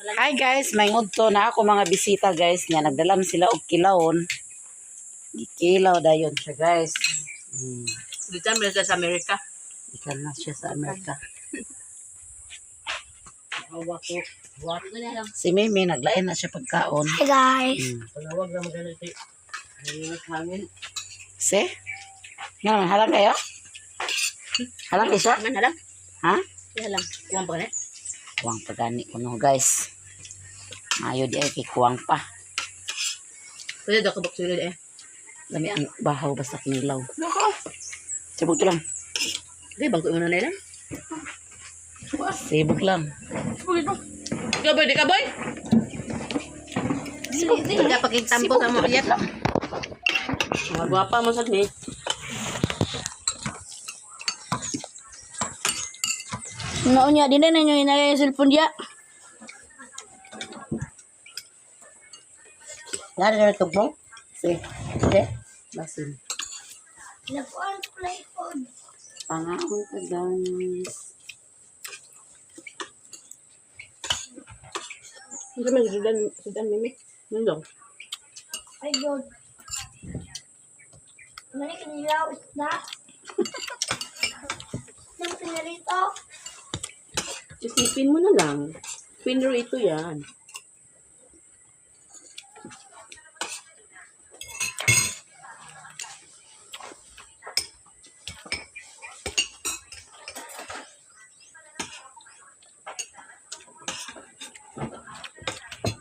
Hi guys, may ngudto na ako mga bisita guys nga nagdalam sila og kilawon. Gikilaw dayon siya guys. Dito na sa Amerika. Ikan na siya sa Amerika. Si Mimi naglain na siya pagkaon. Hey guys. Palawag na maganiti. Hangin. Si? Nga, halang kayo? Halang isa? Halang. Ha? Halang. Kuwang pa ganit. Kuwang pagani ko no guys. Mayo di ay kikuwang pa. Pwede daw kabok sila eh. Lami ang bahaw basta kinilaw. Sibog to lang. Okay, bangko mo na nila. Sibog lang. Kaboy, di kaboy? Hindi ka pakigtampo sa mga iyat. Mga gwapa mo sa ni. Naunya din na nyo inagay yung cellphone dia. Nga na tugbong? Si. Basin. Lakuan play phone. Pangaon ka guys. Hindi man sudan mimi. Nandong. Ay god. Mali kanilaw isda. Nang pinarito. Isipin mo na lang. Pinro ito yan.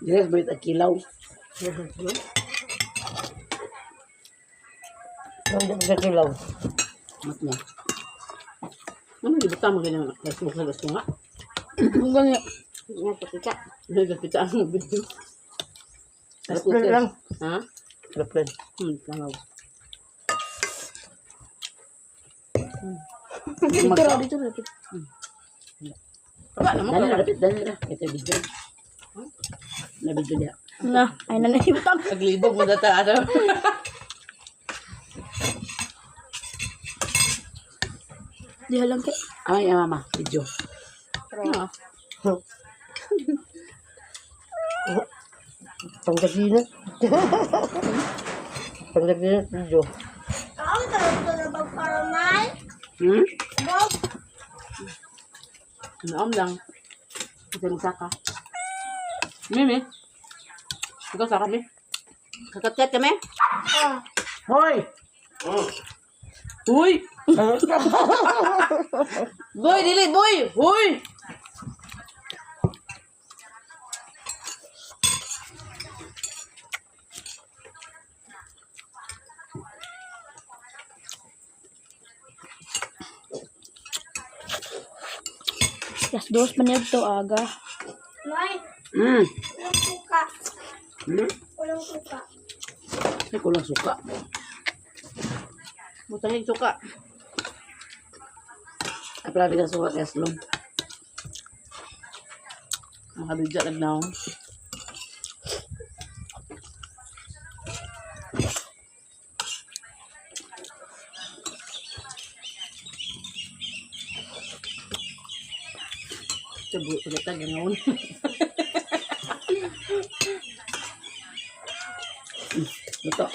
Yes, bait at kilaw. Nandang sa kilaw. Mat niya. Ano, di ba tama ganyan? Lasmo nga. Ang gani. Nga, pakita. Nagkakita ang video. Laplan lang. Ha? Laplan. Langaw. Dito ra dito. Wala naman. Dali na, dali na. Ito yung video. Na video niya. Na, ay na naibutang. Naglibog mo data. Ano? Di halang kay. Ay, mama. Video. Ano? Pangdagina. Pangdagina video. Ako talaga na pagparamay. Bob. Naam lang. Ito yung saka. Mimi. Ikaw saka, Mimi. Kakatkat kami? Hoy! Uy! Boy, dili, boy! Uy! Las dos man to aga. Nay, Hmm. walang suka. Walang suka. Ay, kulang suka. Butangin suka. Ay, pala ka suka kaya slong. Makabidya lang na ako. Coba ulit ang ganoon. Ito.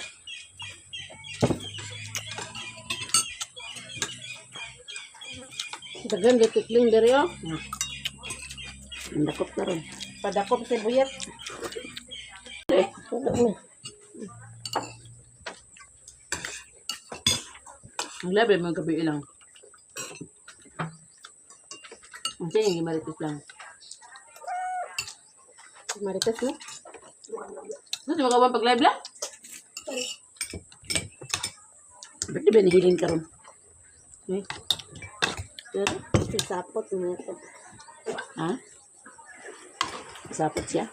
Dagan gatikling dari oh. Ang dakot na rin. Padakop sa buyat. Eh, wala mo. Ang labi mga gabi lang. Ang siya yung marites lang. Marites no? Gusto mo ka ba pag-live lang? Ba't di ba nihilin ka ron? Eh. Pero, sisapot mo ito. Ha? Sapot siya?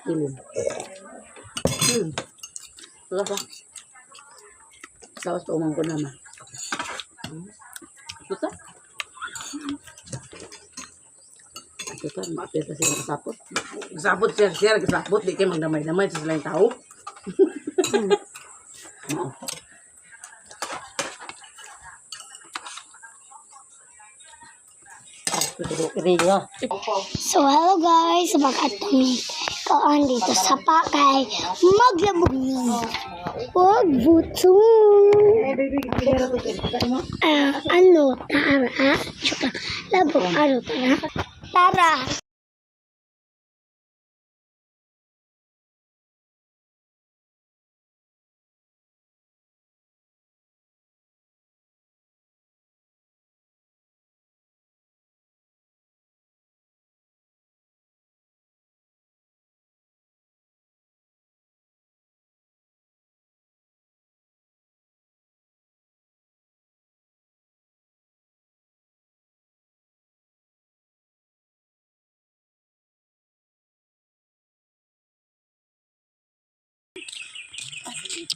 Hilin. Wala ka. Sawas pa umang ko naman. Gusto? Ito, maapil kasi ang sapot. Kasapot siya, kasapot. Di kayo magdamay-damay sa silang tao. Oo. So, hello guys. Bakit kami kaan dito sa pakay maglabog ni huwag butong ano, tara tsaka labog, ano, tara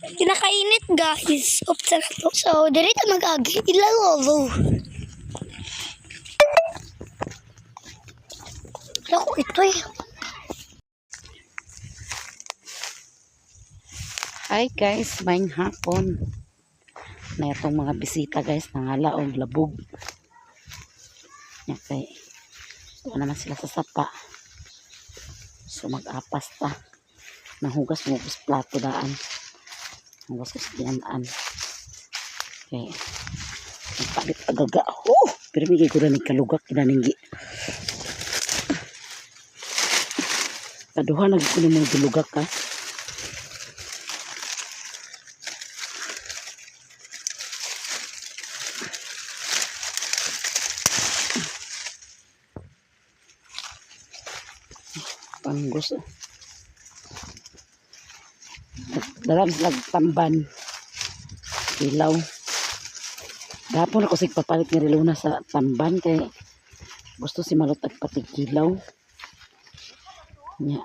kinakainit guys. Oops, na to. So, dirito mag-agi. Ilalo. Ako ito eh. Hi guys, maing hapon. Na itong mga bisita guys, nangala og labog. Okay. Ano naman sila sa sapa. So mag-apas ta. Nahugas plato daan. Hugas ko sa dinaan. Okay. Nagpalit agaga. Oh! Pero may ko na kalugak kinaninggi. Kaduha nagkunin mo dilugak ka. Panggos. Dalam tamban. Ilaw. Gapon ako sig papalit nga relo na sa tamban kay gusto si Malot agpatigilaw. Nya.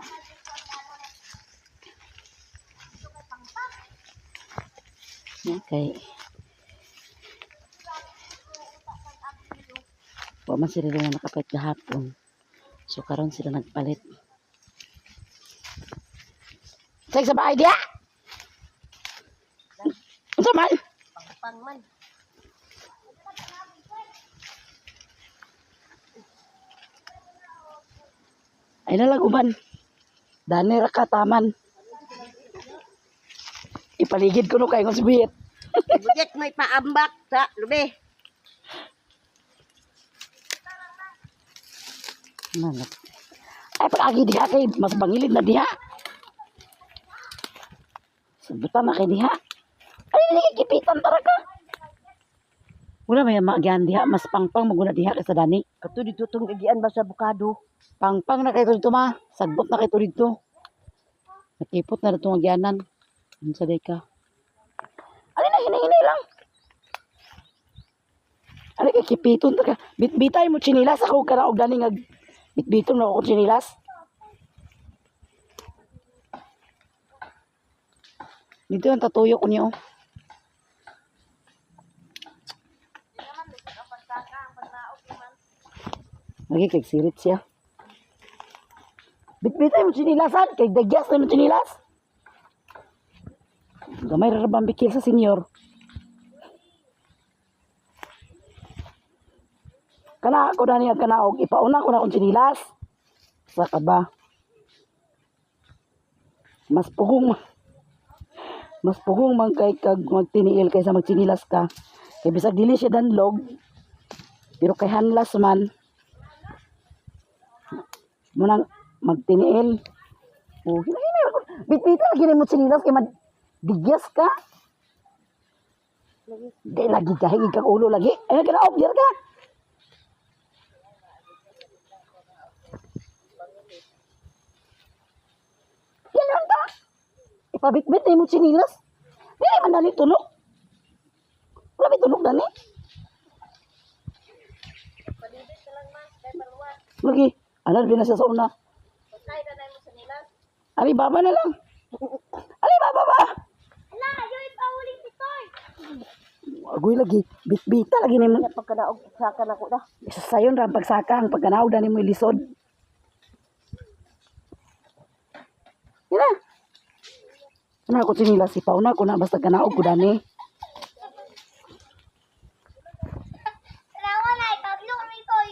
Nya kay wa man sila na nakapalit gahapon. So karon sila nagpalit. Sa bahay dia. Unsa man? Pangman. Ay nalaguban. Dani ra ka taman. Ipaligid ko no kay ngos biyet. Budget may paambak sa lubi. Nangat. Ay pag-agi diha kay mas bangilid na diha. Sabutan na kay diha. Ay nagigipitan tara ka. Wala may magyan diha mas pangpang maguna diha kay sa dani. Kato dito tong gagian ba sa bukado? Pangpang na kay dito ma. Sagbot na kay dito. Nakipot na dito magyanan. Unsa day ka? Ali na hinay lang. Ali kay kipiton ta ka. Bitbitay mo chinilas ako kana og dani nga bitbiton na ako chinilas. Dito ang tatuyo ko niyo. Lagi kay sirit siya. Bitbitay mo chinilasan kay dagyas na mo chinilas. Gamay ra bang bikil sa senyor. Kana ako dani ang kanaog ipauna ko na kung chinilas. Sa ka ba? Mas pugong man kay kag magtiniil kaysa magchinilas ka. Kay bisag dili siya danlog. Pero kay hanlas man munang magtiniil. Oh, hinay ako. Bitbita lagi mo chinilas kay digyas ka. Di lagi kahig kag ulo lagi. Ay kana obyer ka. Yan ta. Ipabitbit na mo chinilas. Dili man dali tunok. Wala may tunok dani. Lagi, ano din na siya sa una. Alibaba na lang. Alibaba ba? Ala, yung ipahuling pitoy. Agoy lagi, bitbita lagi ni mo. Pagkanaog saka na ko na. Isa sayon ra ang pagsaka ang pagkanaog dani mo ilisod. Ina. Ano ako chinilas ipaw na ko na basta kanaog ko dani. Rawa na, ipablo kami pitoy.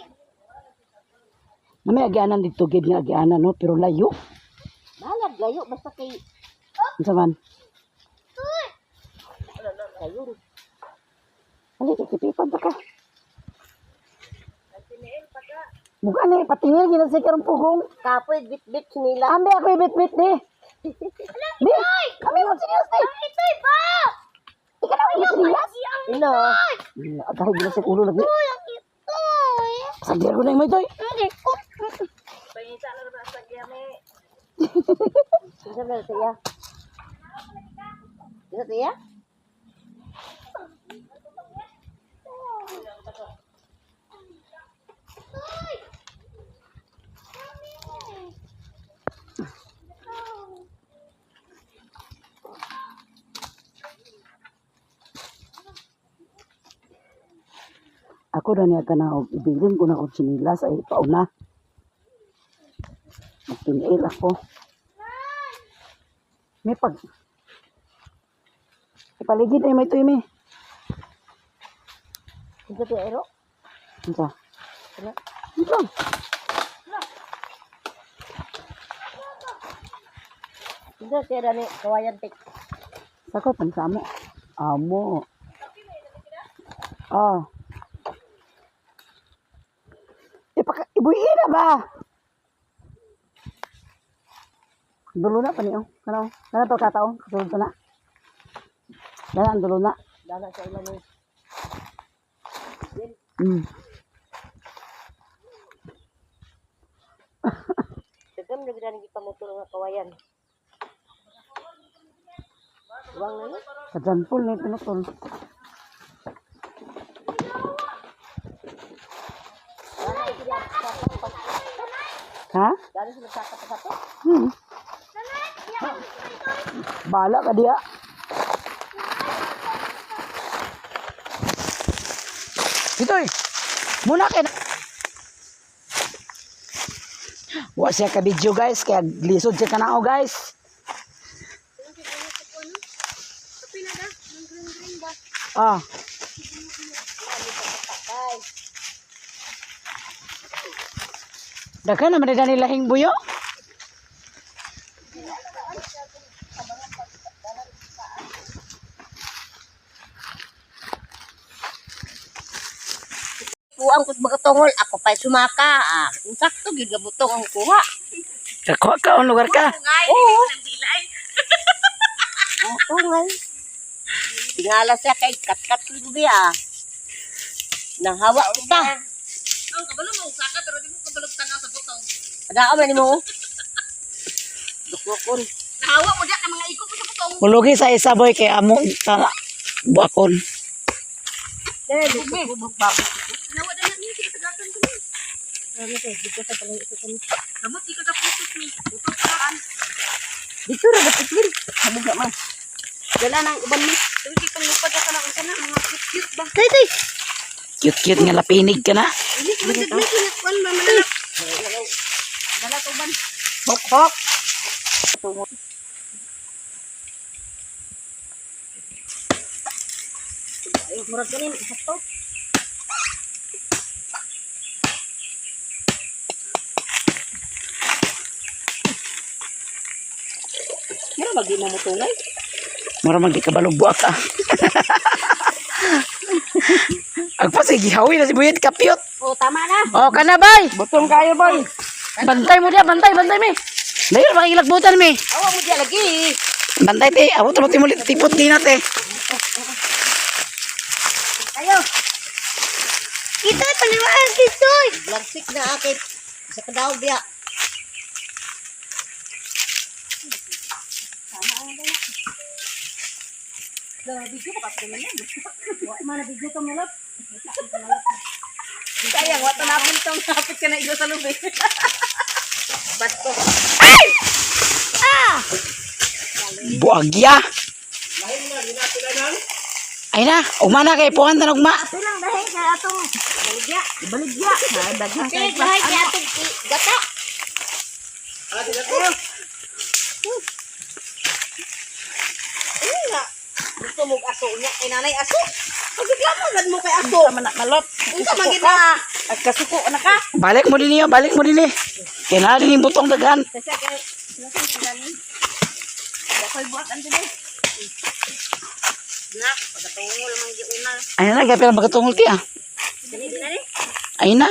May agianan dito, gid nga agianan, no? Pero layo. Balag, layo. Basta kay... Ano man? Layo. Halika, kipipan pa ka. Mukha na ipatingil, ginasay ka ng pugong. Kapoy, bit-bit nila. Ambi ako ibit-bit, di. Di, kami mo sinilas, di. Ito'y ba? Ika na mo sinilas. Ino. Agay, ginasay ulo lagi. Ito'y. Sagir ko na yung ito, eh. Hindi ko. Isa na siya. Isa siya? Ako na niya ka na, ibilin ko na kong sinilas, ay pauna. Magpinail ako. May pag... Ipaligid ay may ito, Imi. Isa siya, Ero? Ito. Ito. Isa siya, Rani. Kawayan, tik. Sakot, ang samo. Amo. Ah. Ibuhin na ba? Dulo na pa niyo. Kano? Kano to kataon? Kasulod na. Dala, dulo na. Dala sa ilan eh. Dagam na gina nang ipamutol nga kawayan. Uwang na yun? Kajanpul na pinutol. Ha? Dala sila sa kapasato. Bala ka dia. Itoy. Muna kay wa siya ka video guys kaya lisod siya kanao guys. Ah. Daghan naman na nilahing buyo. Puang kut bagatongol ako pa sumaka. Ah, insakto gyud nga butong ang kuha. Kakuha ka ang lugar ka. Oo. Oo ngay. Tingala siya kay kat-kat lubi ah. Nahawa kita. Oh, kabalo mo usaka pero di mo kabalo tanaw sa butong. Ada man nimo? Dukokon. Nahawa mo diya ka mga iko sa butong. Mulugi sa isa boy kay amo ta buakon. Dere dukok bago. Nahawa na niya kita tagatan ko. Ano to? Dito sa pala ito kami. Kamot di ka kaputos ni. Utok paraan. Dito ra dapat din. Sabi nga man. Dala nang uban ni. Pero di pang lupad ka na unsa na mga cute ba. Tay. Cute-cute nga lapinig ka na. Hindi ko man kinakwan ba manalap. Dala to ban. Hok. Ay, murag kanin sakto. Mura bagi mo mutungay. Mura man di ka balugbuak ka. Agpa sige hawi na si Buyet kapyot. Oh, tama na. Oh kana bay. Butong kayo, boy. Bantay mo dia, bantay mi. Layo makikilagbutan mi. Awa mo diya lagi. Bantay te, abo tuloy mo tipot din nate. Ayo. Ito'y paliwaan, ito'y. Lagsik na akit. Sa kadaog diya. Sayang wato na puntong kapit ka na igo sa lubi. Basto. Buagya. Ay na, umana kay puhan tanog ma. Silang dahil sa atong baligya. Baligya. Daghang Sige, bahay kaya itong gata. Gusto mo aso niya kay nanay aso. Pagreklamo gad mo kay aso. Malot. Unsa man gid na? At kasuko na ka. Balik mo din niyo, balik mo din eh. Kaya din yung butong dagan. Kasi kaya, nasan ang galing? Dakoy buhat ang dili. Na, pagkatungol man yung una. Ayun na, kaya pala magkatungol kaya. Dali din na rin. Ayun na.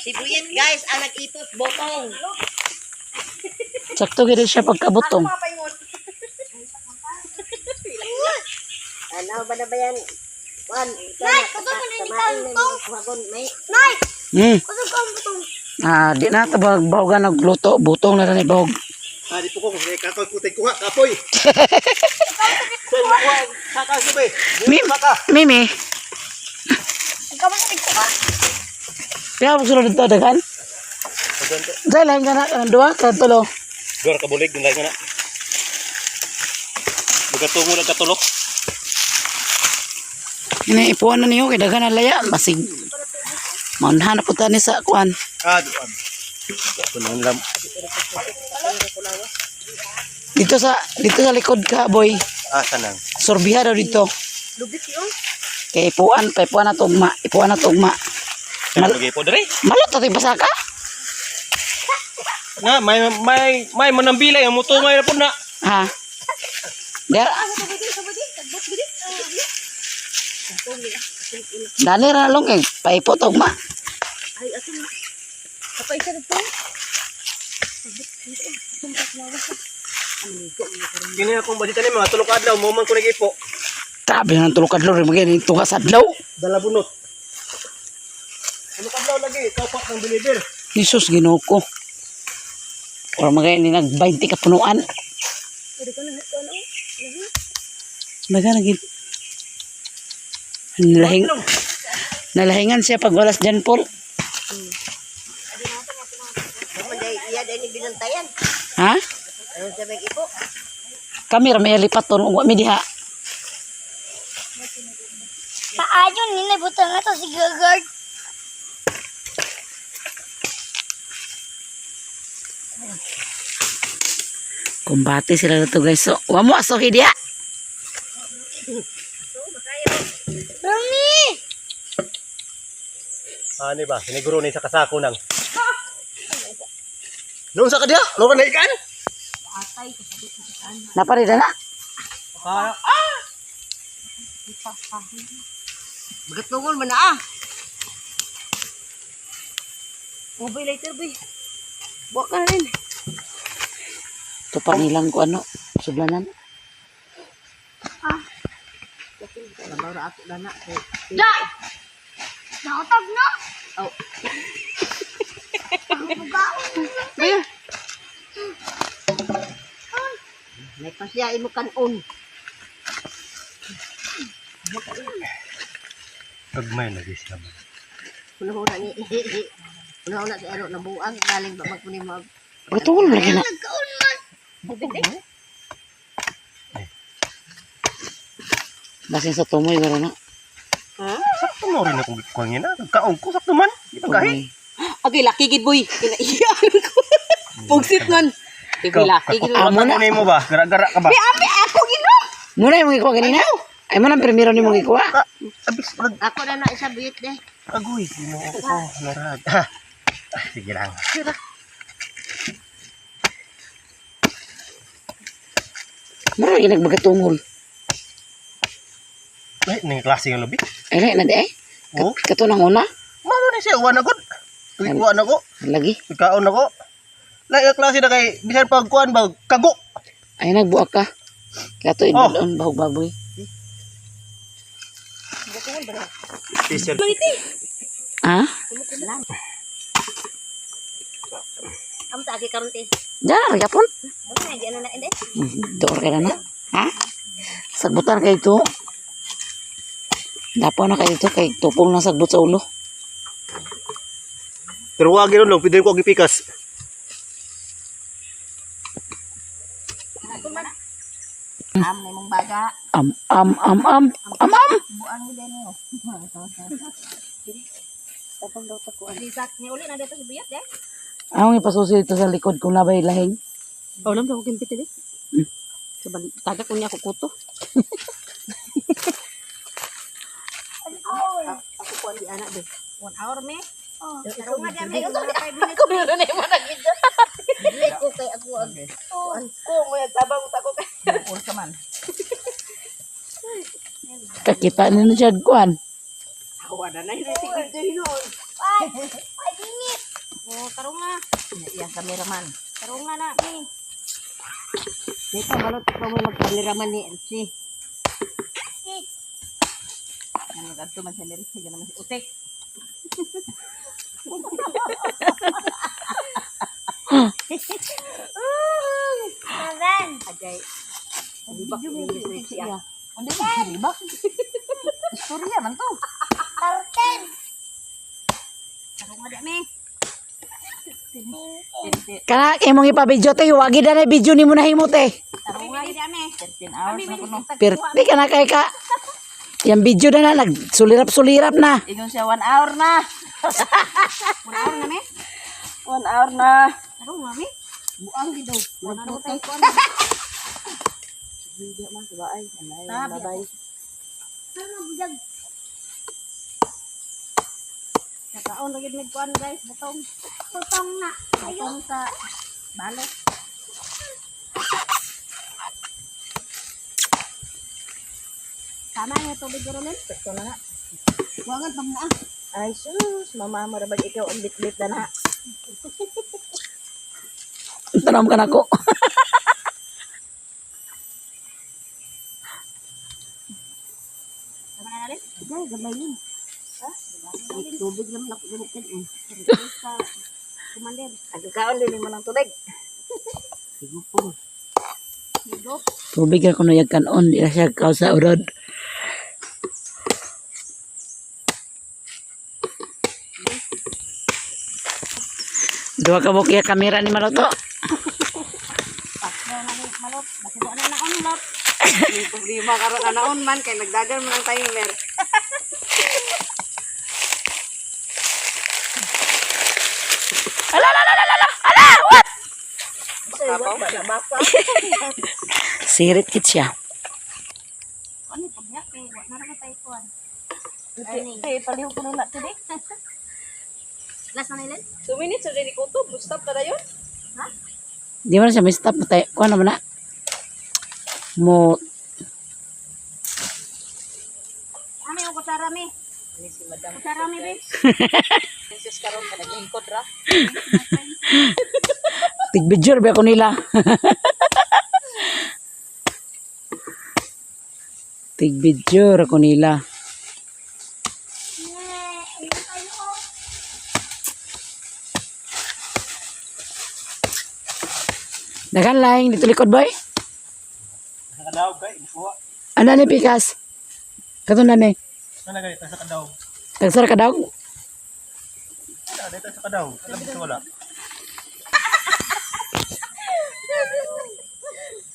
Sibuyet guys, ang nag-ipot, botong. Sakto gina siya pagkabutong. Ano ba na ba yan? Juan, Nay, kusog ko na ni Tantong. may Nay, Hmm. kusog ko ang butong. Di na tabag bahogan nagluto, butong na rin bahog. Di po ko, may kakoy putay kuha, kapoy. Saka sabi, Mimi, Ikaw ba sa ka? kaya mo sunod dito dagan? Dahil lang ka na, kanang dua, kanang tulo. Gawar ka bulig, dinlay ka na. Magatungo lang katulok. Ini ipuan na niyo, kaya dagan na laya, masig. Maunahan na punta ni sa kuan. Doon. Punang lam. Dito sa likod ka, boy. Sanang. Sorbiha daw dito. lubit yun. Kaya ipuan na tugma, Kaya mag-ipo dere. Malot na tayo basa ka? Na, may manambilay, ang mutungay na po na. Ha? Dara. Dali ra long kay paipo tugma. Ay, asin na. Kapay siya nito. Kini akong baditan ni mga tulok adlaw, mo man ko nag-ipo. Grabe na tulog kadlaw rin magiging tunga sa adlaw. Dala bunot. Tulok adlaw lagi, kapak ng deliver. Jesus Ginoo ko. Or magiging ni nag-20 ka punuan. Baga naging nalahingan siya pag walas dyan, Paul. Iya din ni binantayan. Ha? Ano sabi ipo? Kami ramay lipat to nung mi diha. Paayon, ninay butang na to si Gagard. Kumbate sila na to guys. So, wa mo aso hidia. Rami! Ano ba? Siniguro ni sa kasako nang. Noon sa kadya? Noon ka na ikan? Naparida na. Magatungol man na ah. Mobile later boy. Buwak ka na rin. Ito pa nilang ko ano. Sublanan. Nabawra ako na na. Da! Nakatag na! Oh. May pasyain mo kanon. Pagmay lagi siya man. Una-una ni una-una si Ero ng buang galing ba magpunin mo. Betul lagi na. Nagkaon man! Basin sa tumoy garo na. Sakto mo rin akong kuwangin na. Kaong ko, sakto man. Di ba kahit? Okay, laki gid boy. Kinaiyan ko. Pugsit man. Boy, laki gid. Amo na. Ano mo ba? Gara-gara ka ba? Ami ako gino. Muna yung mga ikuha ganina. Ay mo nang primero ni mga ikuha. Abis, mag... Ako na na isa biyot de. Agoy. Ginoo ko. Narad. Sige lang. Mura lagi nagbagatungol. Ay, nang klase yung labi. Ay na di ay. Oo. Kato nang una. Mano na siya. Uwan ako. Tuwikuan ako. Lagi. Ikaon ako. Lahi ang klase na kay bisan pagkuan ba kago. Ay nagbuak ka. Kato ibadon bahog baboy. Special. Ha? Amo ta agi karon ti. Diyan gyapon. Ano di ana na ende? Door ka na. Ha? Sagbutan kay ito. Dapo na kayo ito kay tupong na sagbot sa ulo. Pero wag gano'n lang. Pwede ko agipikas. Am na mong baga. Am. Buang ni din mo. Tapos daw ta ko. Lisak ni uli na dito sa biyot de. Ang ipasusi ito sa likod kung nabay lahing. Oh, lam daw ko kimpit de. Sa tagak ko niya ko kuto. Ako po ang di anak be. 1 hour me. Oh. Pero nga dyan, may mga 5 minutes. Ako meron na mo nag-video. Dili ko kay ako ang Ko mo yan tabang ko ko. buol ka man. Kakita ni na siya kuan. Ako na na video hinon. Ay, dingit. Oh, tarong nga. Yan cameraman. Tarong nga na ni. Dito balot ko mo mag-cameraman ni MC. Ano gadto man sa lyrics sige naman si Utek. Agan. Agay. Libak ni siya. Ano ba? Libak. Istorya man to. Tarten. Tarong nga dyan me. Kana imong ipabidyo te, wagi na video ni mo na himo te. Tarong nga dyan me. 13 hours na kuno. Perti ka na kay ka. Yang video na nagsulirap-sulirap na. Ingon siya 1 hour na. 1 hour na me. 1 hour na. Tarong nga me. Buang gidaw. Ano tayo ko? Video man sa baay. Sabi Bye. Ano bujag? Nakaon lagi mig kuan guys, butong. Putong na. Butong sa balot. Tama nga tubig ron Ito na na. Buangan pag na. Ay sus, mama marabag ikaw ang bit-bit na na. Tanam ka na ko. Tama na rin. Ay, gamay yun. Tubig lang na gamitin. Sa kumander. Agkakaon din mo ng tubig. Sigupon. Higop. Tubig ako na yagkanon, di na siya kaw sa urod. Dua ka bukiya kamera ni Maroto. Pasyo na ni malot. Basibo na naon lot. Yung problema karon anaon man kay nagdagan mo ng timer. Sabaw ba na baka? Sirit kit siya. Ano pagyak eh, wa na ra tayo kuan. Ay, paliw ko na today. Last na nilen. 2 minutes sa dili ko to, stop na dayon. Di man siya may stop mo tayo. Kuha naman na. Mo, Ami ang kutsara mi. Ni si Madam. Kutsara mi be. Princess karon ka naglingkod ra. tigbidyor ba ako nila. Tigbidyor ako nila. Dagan laing dito likod boy. Sa kadaw kay kuha. Ano ni pikas? Kato na ni. Sana kay sa kadaw. Tagsara ka daw. Wala dito sa kadaw. Alam mo wala.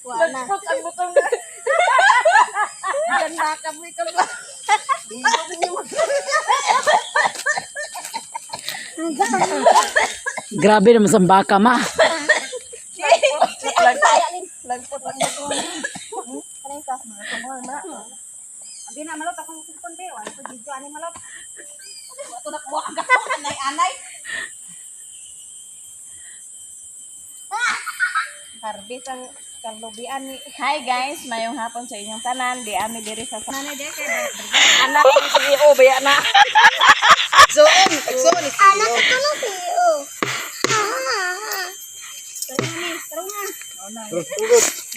Wala. Ang butong na. Ganda ka mo ikaw ba? Grabe naman sa baka ma. Lagpot ang butong. Kanay ka. Abi na malot akong cellphone be. Wala ko video ani malot. Wato na kuha ka. Anay-anay. Karbis ang kalubian ni. Hi guys, mayong hapon sa inyong tanan. Di ami diri sa Nanay de kay anak ni CEO baya na. Zoom, zoom ni Anak CEO. ito na siyo. Tarong nga.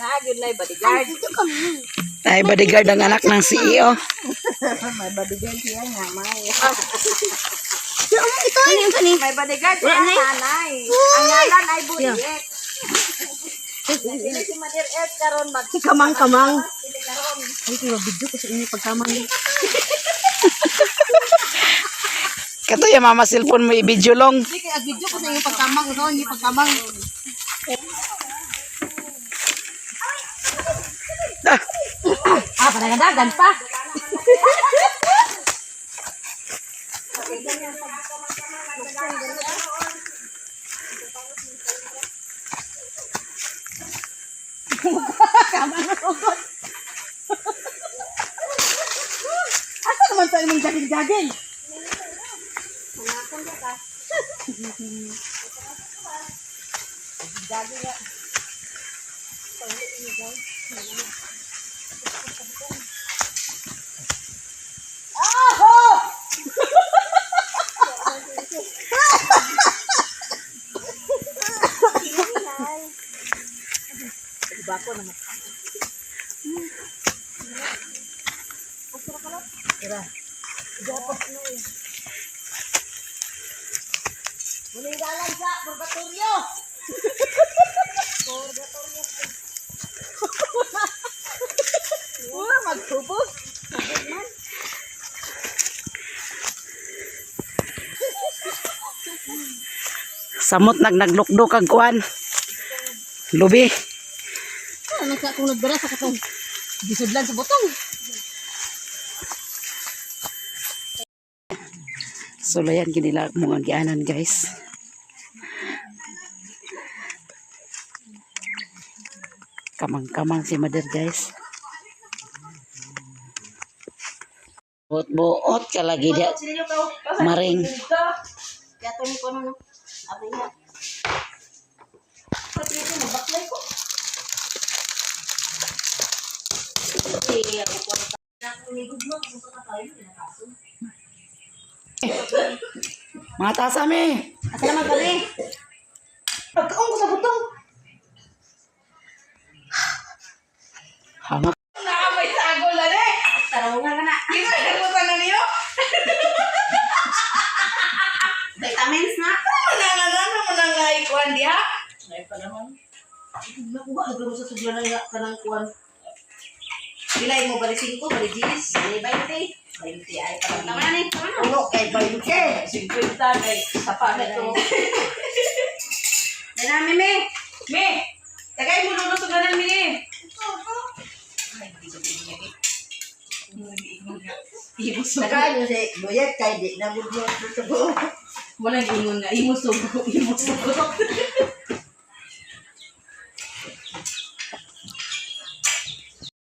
Naagid na bodyguard. Ito kami. Ay bodyguard ang anak ng CEO. May bodyguard siya nga, may. Ito yung kani. May bodyguard siya nanay. Ang ngalan ay Buyek. Sino si Mother Earth karon mag Kamang-kamang. Sili karon. Ay, kaya video ko sa inyo pagkamang. Kato yung mama cellphone mo i-video long. Hindi kaya video ko sa inyo pagkamang, no? Hindi pagkamang. Panagadagan pa. Asa naman sa imong jaging. Mangakon ka ka. Jogging ya. Bako naman. Tira. Dapat na eh. Muli dalan sa purgatorio. Purgatorio. Wala magtubos. Tubos man. Samot naglukdo kag kuan. Lubi. Ano sa akong nagbara sa katong gisudlan sa botong. Sulayan ginila mga gianan guys. Kamang-kamang si Mother guys. Buot-buot ka lagi dia. Maring. Kaya to ni ko ano. Abi nga. Pati ito mabaklay ko. Sige, ako po. Nakuligod mo kung sa tayo pinakaso. Mga tasa mi. Asa naman kami? Pagkaon ko sa butong. Hamak. Nakamay sa agol na eh. Tarungan ka na. Hindi ko inagutan na niyo. Vitamins na. Manang nga ikuan diha. Ay pa naman. Nakuha na gano'n sa sudlan na kanang kuwan. Bilay mo, bali 5, bali 10, bali 20. 20 ay pa naman. Tama na ni. Tama na. Uno kay 20. 50 kay sapa na to. Dami me. Me, tagay mo lulo sa ganan mi. Nakaan nyo si Boyet kay di na budlo. Walang ingon nga, imusog.